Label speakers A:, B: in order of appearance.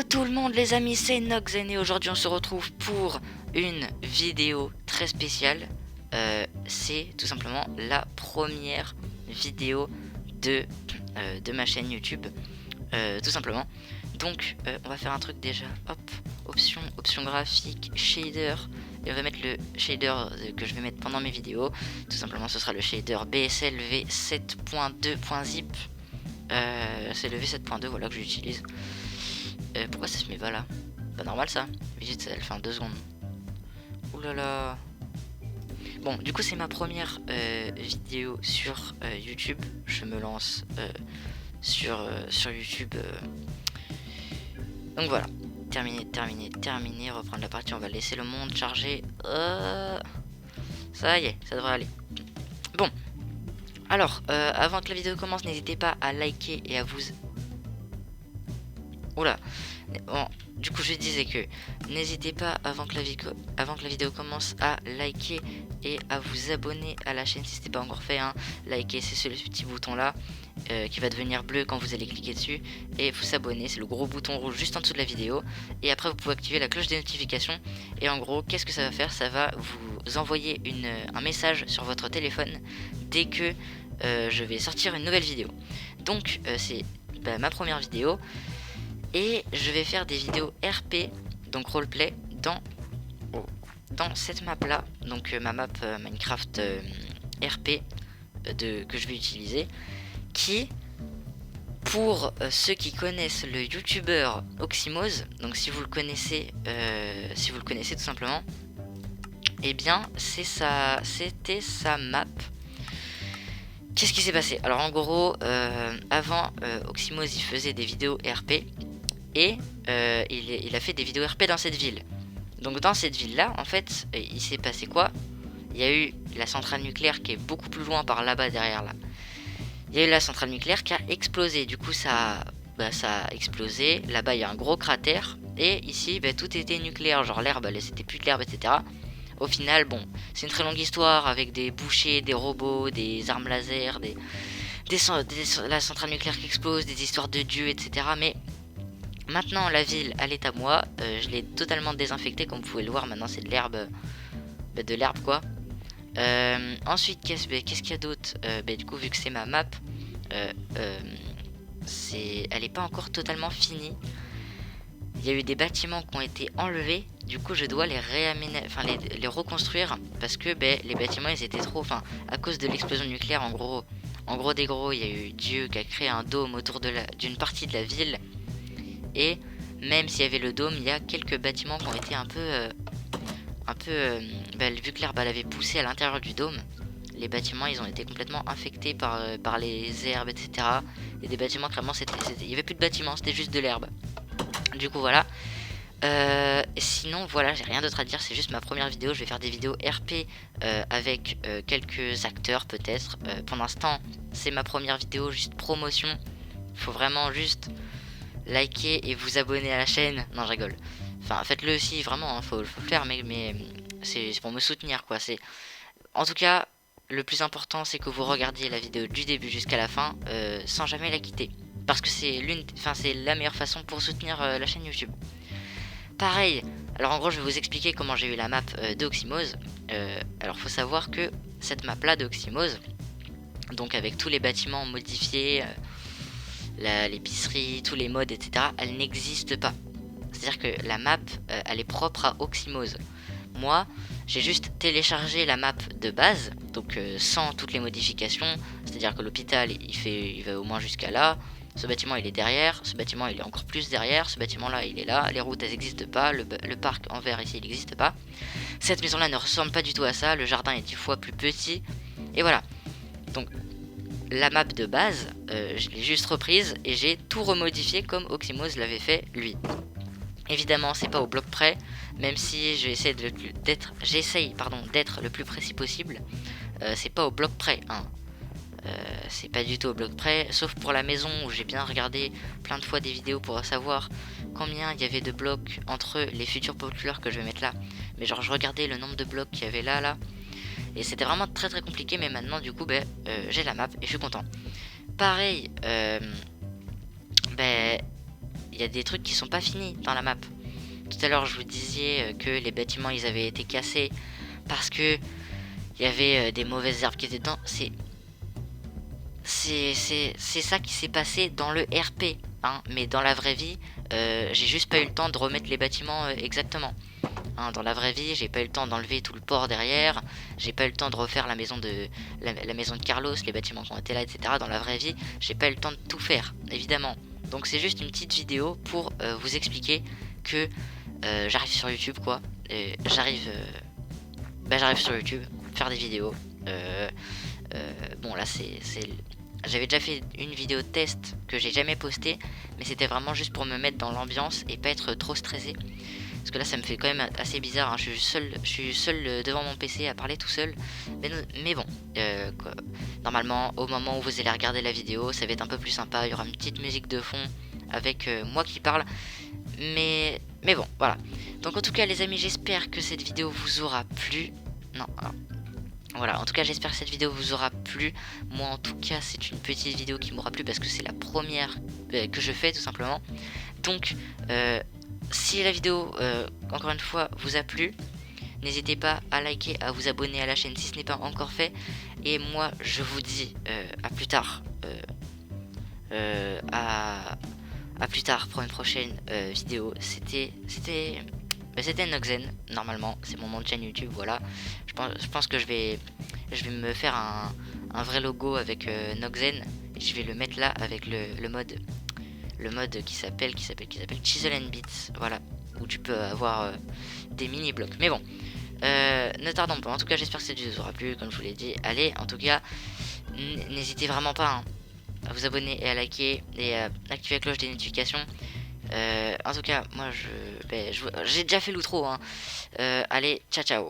A: Tout le monde les amis, c'est Noxen et aujourd'hui on se retrouve pour une vidéo très spéciale. C'est tout simplement la première vidéo de ma chaîne YouTube, tout simplement. Donc on va faire un truc déjà, hop, option graphique, shader, et on va mettre le shader que je vais mettre pendant mes vidéos. Tout simplement ce sera le shader BSL V7.2.zip. C'est le V7.2 voilà que j'utilise. Pourquoi ça se met pas là? Pas normal ça. Visite ça, elle fait en 2 secondes. Oulala. Bon, du coup c'est ma première vidéo sur YouTube. Je me lance sur YouTube. Donc voilà. Terminé. Reprendre la partie. On va laisser le monde charger. Ça y est, ça devrait aller. Bon. Alors, avant que la vidéo commence, n'hésitez pas à liker et à vous... Oula. Bon, du coup je disais que n'hésitez pas avant que la vidéo commence à liker et à vous abonner à la chaîne si ce n'est pas encore fait, hein. Liker c'est ce petit bouton là qui va devenir bleu quand vous allez cliquer dessus, et vous abonner c'est le gros bouton rouge juste en dessous de la vidéo, et après vous pouvez activer la cloche des notifications. Et en gros qu'est-ce que ça va faire? Ça va vous envoyer un message sur votre téléphone dès que je vais sortir une nouvelle vidéo. Donc c'est ma première vidéo. Et je vais faire des vidéos RP, donc roleplay, dans cette map là, donc ma map Minecraft RP que je vais utiliser, qui, pour ceux qui connaissent le youtubeur Oxymose, donc si vous le connaissez tout simplement, et bien c'était sa map. Qu'est-ce qui s'est passé? Alors en gros, avant Oxymose il faisait des vidéos RP. Et il a fait des vidéos RP dans cette ville. Donc dans cette ville là, en fait, il s'est passé quoi? Il y a eu la centrale nucléaire qui est beaucoup plus loin par là-bas derrière là. Il y a eu la centrale nucléaire qui a explosé. Du coup ça a explosé. Là-bas il y a un gros cratère. Et ici tout était nucléaire. Genre l'herbe, c'était plus de l'herbe, etc. Au final, bon, c'est une très longue histoire avec des bouchers, des robots, des armes laser, la centrale nucléaire qui explose, des histoires de dieux, etc. Mais maintenant la ville elle est à moi, je l'ai totalement désinfectée comme vous pouvez le voir. Maintenant c'est de l'herbe, quoi. Ensuite qu'est-ce qu'il y a d'autre? Du coup vu que c'est ma map, elle est pas encore totalement finie. Il y a eu des bâtiments qui ont été enlevés, du coup je dois les les reconstruire parce que les bâtiments ils étaient trop, à cause de l'explosion nucléaire. En gros il y a eu Dieu qui a créé un dôme autour d'une partie de la ville. Et même s'il y avait le dôme, il y a quelques bâtiments qui ont été vu que l'herbe elle avait poussé à l'intérieur du dôme, les bâtiments ils ont été complètement infectés par les herbes, etc. Et des bâtiments clairement il n'y avait plus de bâtiments, c'était juste de l'herbe. Du coup voilà. Sinon voilà, j'ai rien d'autre à dire, c'est juste ma première vidéo. Je vais faire des vidéos RP avec quelques acteurs peut-être. Pour l'instant c'est ma première vidéo, juste promotion. Il faut vraiment juste liker et vous abonner à la chaîne. Non je rigole. Enfin faites-le aussi vraiment, hein, faut le faire, mais c'est pour me soutenir quoi. En tout cas le plus important c'est que vous regardiez la vidéo du début jusqu'à la fin sans jamais la quitter. Parce que c'est la meilleure façon pour soutenir la chaîne YouTube. Pareil, alors en gros je vais vous expliquer comment j'ai eu la map d'Oxymose. Alors faut savoir que cette map là d'Oxymose, donc avec tous les bâtiments modifiés, l'épicerie, tous les mods, etc., elle n'existe pas. C'est-à-dire que la map, elle est propre à Oxymose. Moi, j'ai juste téléchargé la map de base, donc sans toutes les modifications. C'est-à-dire que l'hôpital, il va au moins jusqu'à là. Ce bâtiment, il est derrière. Ce bâtiment, il est encore plus derrière. Ce bâtiment-là, il est là. Les routes, elles n'existent pas. Le parc en vert ici, il n'existe pas. Cette maison-là ne ressemble pas du tout à ça. Le jardin est 10 fois plus petit. Et voilà. Donc, la map de base, je l'ai juste reprise et j'ai tout remodifié comme Oxymose l'avait fait lui. Évidemment c'est pas au bloc près, même si j'essaye d'être le plus précis possible. C'est pas au bloc près, hein. C'est pas du tout au bloc près, sauf pour la maison où j'ai bien regardé plein de fois des vidéos pour savoir combien il y avait de blocs entre les futurs pop couleurs que je vais mettre là. Mais genre je regardais le nombre de blocs qu'il y avait là. Et c'était vraiment très très compliqué, mais maintenant du coup j'ai la map et je suis content. Pareil, il y a des trucs qui sont pas finis dans la map. Tout à l'heure je vous disais que les bâtiments ils avaient été cassés parce que il y avait des mauvaises herbes qui étaient dedans. C'est ça qui s'est passé dans le RP, hein. Mais dans la vraie vie, j'ai juste pas eu le temps de remettre les bâtiments exactement. Hein, dans la vraie vie, j'ai pas eu le temps d'enlever tout le port derrière, j'ai pas eu le temps de refaire la maison de la maison de Carlos, les bâtiments qui ont été là, etc. Dans la vraie vie, j'ai pas eu le temps de tout faire, évidemment. Donc c'est juste une petite vidéo pour vous expliquer que j'arrive sur YouTube, quoi. J'arrive sur YouTube, faire des vidéos. Bon là j'avais déjà fait une vidéo test que j'ai jamais postée, mais c'était vraiment juste pour me mettre dans l'ambiance et pas être trop stressé. Parce que là ça me fait quand même assez bizarre, hein. Je suis seul devant mon PC à parler tout seul. Mais bon, quoi. Normalement au moment où vous allez regarder la vidéo, ça va être un peu plus sympa. Il y aura une petite musique de fond avec moi qui parle. Mais bon, voilà. Donc en tout cas les amis, j'espère que cette vidéo vous aura plu. Non, alors, voilà, en tout cas j'espère que cette vidéo vous aura plu. Moi en tout cas c'est une petite vidéo qui m'aura plu parce que c'est la première que je fais tout simplement. Donc si la vidéo encore une fois vous a plu, n'hésitez pas à liker, à vous abonner à la chaîne si ce n'est pas encore fait. Et moi je vous dis à plus tard, à plus tard pour une prochaine vidéo. C'était Noxen, normalement, c'est mon nom de chaîne YouTube, voilà. Je pense que je vais me faire un vrai logo avec Noxen, et je vais le mettre là avec le mode qui s'appelle Chisel and Bits, voilà, où tu peux avoir des mini blocs. Mais bon, ne tardons pas. En tout cas, j'espère que cette vidéo vous aura plu, comme je vous l'ai dit. Allez, en tout cas, n'hésitez vraiment pas, hein, à vous abonner et à liker et à activer la cloche des notifications. En tout cas, moi j'ai déjà fait l'outro, hein. Allez, ciao ciao.